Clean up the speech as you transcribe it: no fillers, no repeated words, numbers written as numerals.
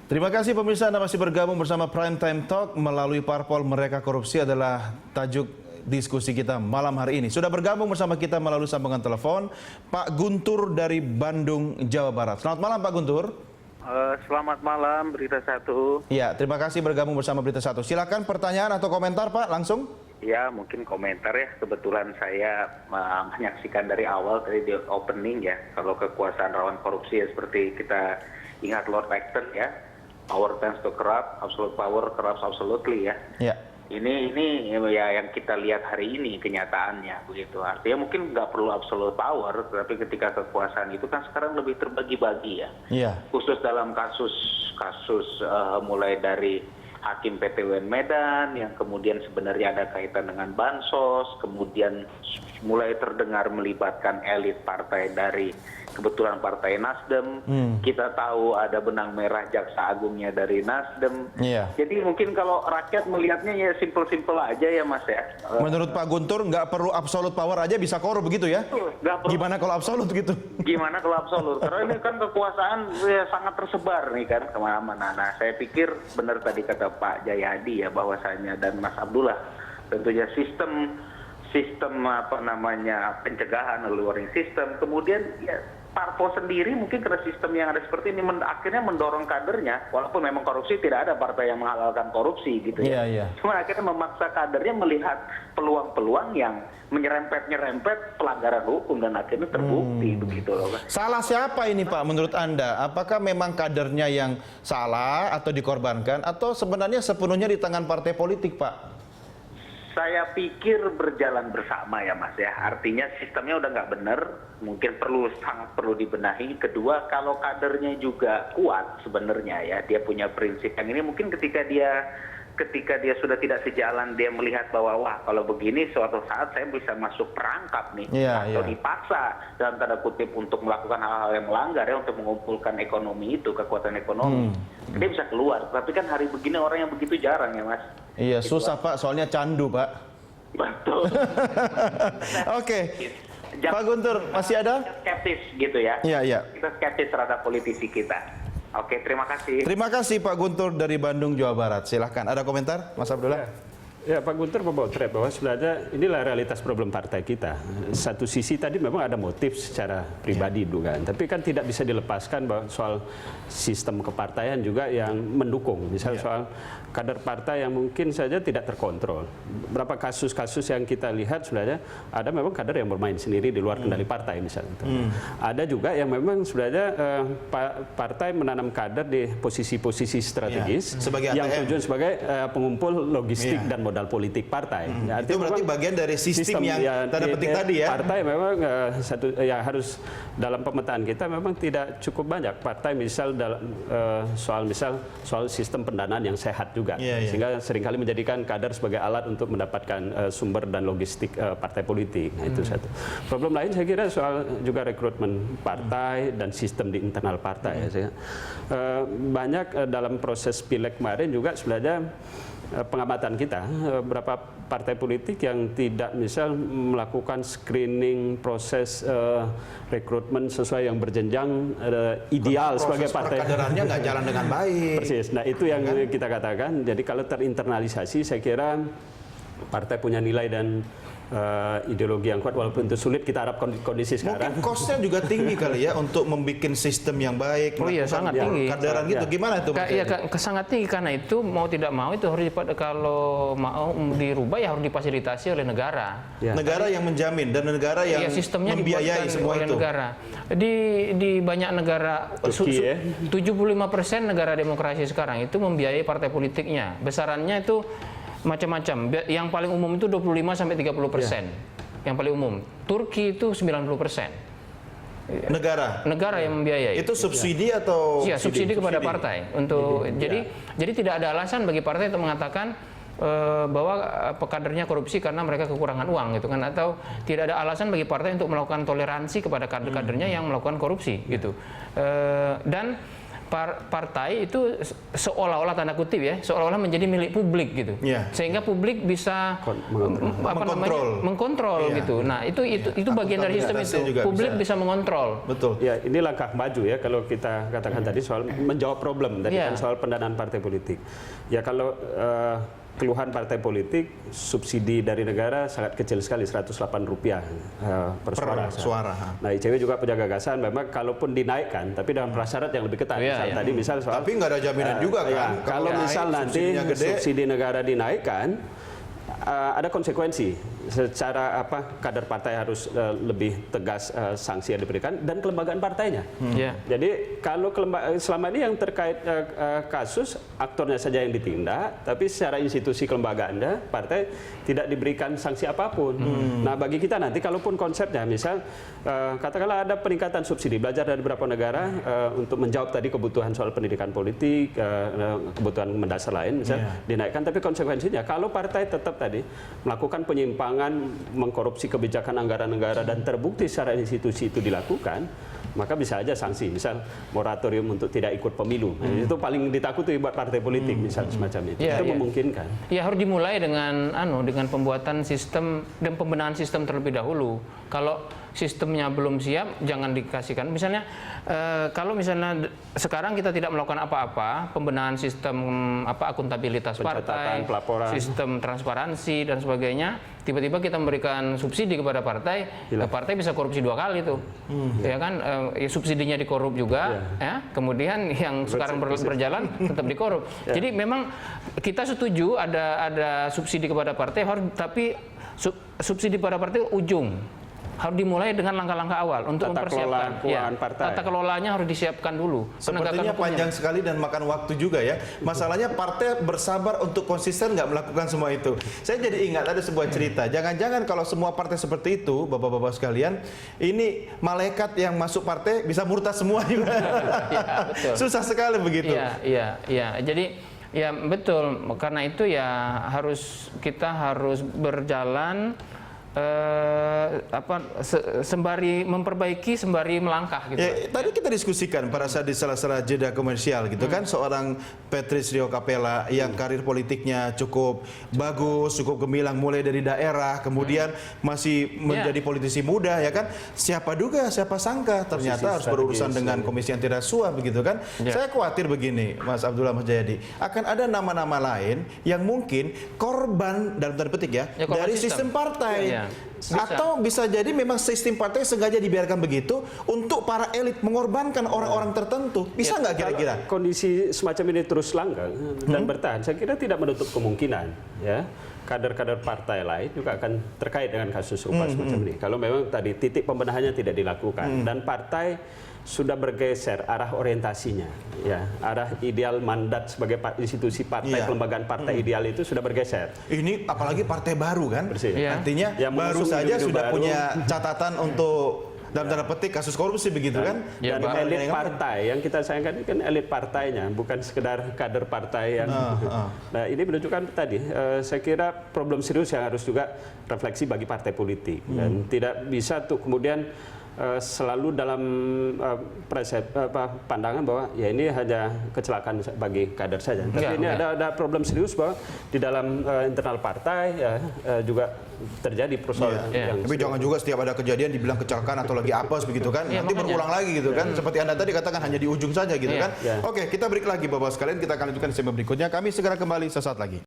Terima kasih pemirsa, Anda masih bergabung bersama Prime Time Talk melalui parpol mereka korupsi adalah tajuk diskusi kita malam hari ini. Sudah bergabung bersama kita melalui sambungan telepon Pak Guntur dari Bandung, Jawa Barat. Selamat malam Pak Guntur. Selamat malam Berita Satu. Ya, terima kasih bergabung bersama Berita Satu. Silakan pertanyaan atau komentar Pak, langsung. Ya, mungkin komentar ya. Kebetulan saya menyaksikan dari awal tadi di opening ya. Kalau kekuasaan rawan korupsi ya seperti kita ingat Lord Acton ya. Power tends to corrupt, absolute power corrupts absolutely ya. Ya. Ini ya yang kita lihat hari ini kenyataannya begitu. Artinya mungkin nggak perlu absolute power, tapi ketika kekuasaan itu kan sekarang lebih terbagi-bagi ya. Iya. Khusus dalam kasus mulai dari Hakim PT UN Medan yang kemudian sebenarnya ada kaitan dengan bansos, kemudian mulai terdengar melibatkan elit partai dari kebetulan Partai Nasdem. Kita tahu ada benang merah Jaksa Agungnya dari Nasdem. Iya. Jadi mungkin kalau rakyat melihatnya ya simpel-simpel aja ya Mas ya. Menurut Pak Guntur nggak perlu absolute power aja bisa korup begitu ya? Nggak perlu. Gimana kalau absolut gitu? Gimana kalau absolut? Karena ini kan kekuasaan ya, sangat tersebar nih kan kemana-mana. Nah saya pikir benar tadi kata Pak Jayadi ya bahwasanya dan Mas Abdullah tentunya sistem pencegahan early warning system, kemudian ya parpol sendiri mungkin karena sistem yang ada seperti ini akhirnya mendorong kadernya, walaupun memang korupsi tidak ada partai yang menghalalkan korupsi gitu ya. Iya. Cuma akhirnya memaksa kadernya melihat peluang-peluang yang menyerempet pelanggaran hukum dan akhirnya terbukti begitu loh. Salah siapa ini Pak menurut Anda? Apakah memang kadernya yang salah atau dikorbankan atau sebenarnya sepenuhnya di tangan partai politik Pak? Saya pikir berjalan bersama ya Mas ya. Artinya sistemnya udah nggak benar, mungkin sangat perlu dibenahi. Kedua, kalau kadernya juga kuat sebenarnya ya, dia punya prinsip yang ini mungkin ketika dia sudah tidak sejalan, dia melihat bahwa wah kalau begini suatu saat saya bisa masuk perangkap nih atau dipaksa dalam tanda kutip untuk melakukan hal-hal yang melanggar ya, untuk mengumpulkan ekonomi itu, kekuatan ekonomi. Dia bisa keluar. Tapi kan hari begini orang yang begitu jarang ya Mas. Iya, susah Pak, soalnya candu Pak. Betul. Oke. Pak Guntur, masih ada? Skeptis gitu ya. Iya. Kita skeptis terhadap politisi kita. Oke, terima kasih. Terima kasih Pak Guntur dari Bandung, Jawa Barat. Silahkan, ada komentar Mas Abdullah? Ya, Pak Guntur memotret bahwa sebenarnya inilah realitas problem partai kita. Satu sisi tadi memang ada motif secara pribadi dugaan, tapi kan tidak bisa dilepaskan bahwa soal sistem kepartaian juga yang mendukung. Misalnya soal kader partai yang mungkin saja tidak terkontrol. Berapa kasus-kasus yang kita lihat sebenarnya ada memang kader yang bermain sendiri di luar kendali partai misalnya. Ada juga yang memang sebenarnya partai menanam kader di posisi-posisi strategis yang tujuan sebagai pengumpul logistik dan modal politik partai. Itu berarti bagian dari sistem yang tanda petik tadi ya. Partai memang harus dalam pemetaan kita memang tidak cukup banyak partai misal dalam soal sistem pendanaan yang sehat juga, sehingga seringkali menjadikan kader sebagai alat untuk mendapatkan sumber dan logistik partai politik. Nah, itu satu. Problem lain saya kira soal juga rekrutmen partai dan sistem di internal partai. Banyak dalam proses pileg kemarin juga sebenarnya pengamatan kita, beberapa partai politik yang tidak misal melakukan screening proses rekrutmen sesuai yang berjenjang ideal sebagai partai. Kaderannya nggak jalan dengan baik. Persis. Nah itu yang kita katakan. Jadi kalau terinternalisasi, saya kira partai punya nilai dan ideologi yang kuat, walaupun itu sulit kita harap kondisi sekarang. Mungkin cost-nya juga tinggi kali ya untuk membuat sistem yang baik. Oh iya, sangat tinggi. Kaderan gitu, gimana itu? Iya, sangat tinggi karena itu mau tidak mau itu harus kalau mau dirubah ya harus difasilitasi oleh negara. Negara yang menjamin dan negara yang sistemnya membiayai semua oleh itu. Negara. Di banyak negara, 75% negara demokrasi sekarang itu membiayai partai politiknya. Besarannya itu macam-macam. Yang paling umum itu 25-30%. Yang paling umum. Turki itu 90%. Negara yang membiayai. Itu subsidi atau? Iya, subsidi kepada partai. Jadi tidak ada alasan bagi partai untuk mengatakan bahwa kadernya korupsi karena mereka kekurangan uang gitu kan, atau tidak ada alasan bagi partai untuk melakukan toleransi kepada kader-kadernya yang melakukan korupsi gitu. Dan partai itu seolah-olah tanda kutip ya, seolah-olah menjadi milik publik gitu. Sehingga publik bisa mengkontrol gitu. Nah, itu bagian dari sistem itu. Publik bisa mengontrol. Betul. Ya, ini langkah maju ya kalau kita katakan tadi soal menjawab problem tadi kan soal pendanaan partai politik. Ya kalau keluhan partai politik, subsidi dari negara sangat kecil sekali, Rp108 per suara. Nah, ICW juga punya gagasan, memang kalaupun dinaikkan, tapi dengan prasyarat yang lebih ketat. Tadi misal soal, tapi nggak ada jaminan juga kan. Kalau misal nanti subsidi negara dinaikkan, ada konsekuensi. Secara kader partai harus lebih tegas sanksi yang diberikan dan kelembagaan partainya. Jadi kalau selama ini yang terkait kasus aktornya saja yang ditindak, tapi secara institusi kelembagaannya partai tidak diberikan sanksi apapun. Nah, bagi kita nanti kalaupun konsepnya misal katakanlah ada peningkatan subsidi, belajar dari beberapa negara untuk menjawab tadi kebutuhan soal pendidikan politik, kebutuhan mendasar lain misal dinaikkan, tapi konsekuensinya kalau partai tetap tadi melakukan penyimpangan, mengkorupsi kebijakan anggaran negara dan terbukti secara institusi itu dilakukan, maka bisa aja sanksi, misal moratorium untuk tidak ikut pemilu. Itu paling ditakuti buat partai politik, misal semacam itu. Itu memungkinkan. Ya, harus dimulai dengan pembuatan sistem dan pembenahan sistem terlebih dahulu. Kalau sistemnya belum siap, jangan dikasihkan. Misalnya, kalau misalnya sekarang kita tidak melakukan apa-apa, pembenahan sistem akuntabilitas partai, pelaporan, sistem transparansi dan sebagainya, tiba-tiba kita memberikan subsidi kepada partai, partai bisa korupsi 2 kali tuh, ya kan? Subsidinya dikorup juga, ya. Kemudian yang sekarang berjalan tetap dikorup. Jadi memang kita setuju ada subsidi kepada partai, tapi subsidi pada partai ujung. Harus dimulai dengan langkah-langkah awal untuk mempersiapkan. Tata kelolanya harus disiapkan dulu. Sepertinya panjang sekali dan makan waktu juga ya. Masalahnya partai bersabar untuk konsisten nggak melakukan semua itu. Saya jadi ingat ada sebuah cerita. Jangan-jangan kalau semua partai seperti itu, bapak-bapak sekalian, ini malaikat yang masuk partai bisa murtad semua juga. Susah sekali begitu. Iya. Jadi ya betul. Karena itu ya kita harus berjalan sembari memperbaiki, sembari melangkah gitu. Tadi kita diskusikan pada saat di salah-salah jeda komersial gitu kan, seorang Patrice Rio Capella yang karir politiknya cukup bagus, cukup gemilang mulai dari daerah, kemudian masih menjadi politisi muda ya kan. Siapa sangka ternyata harus berurusan dengan Komisi Anti Rasuah begitu kan. Saya khawatir begini, Mas Abdullah Mas Jayadi, akan ada nama-nama lain yang mungkin korban dalam tanda petik ya dari sistem partai. Atau bisa jadi memang sistem partai sengaja dibiarkan begitu untuk para elit mengorbankan orang-orang tertentu. Bisa nggak kira-kira? Kondisi semacam ini terus langgeng dan bertahan, saya kira tidak menutup kemungkinan ya kader-kader partai lain juga akan terkait dengan kasus serupa semacam ini. Kalau memang tadi titik pembenahannya tidak dilakukan dan partai sudah bergeser arah orientasinya, ya arah ideal mandat sebagai institusi partai, kelembagaan partai ideal itu sudah bergeser. Ini apalagi partai baru kan, artinya baru saja sudah punya catatan untuk dalam tanda petik kasus korupsi begitu kan. Dan elit partai yang kita sayangkan ini kan elit partainya, bukan sekedar kader partai yang. Nah ini menunjukkan tadi, saya kira problem serius yang harus juga refleksi bagi partai politik dan tidak bisa tuh kemudian selalu dalam pandangan bahwa ya ini hanya kecelakaan bagi kader saja. Tapi ini ada problem serius bahwa di dalam internal partai juga terjadi persoalan. Tapi jangan juga setiap ada kejadian dibilang kecelakaan atau lagi apes begitu kan. Nanti berulang lagi gitu kan. Seperti Anda tadi katakan hanya di ujung saja gitu kan. Oke, kita break lagi Bapak sekalian. Kita akan lanjutkan di segmen berikutnya. Kami segera kembali sesaat lagi.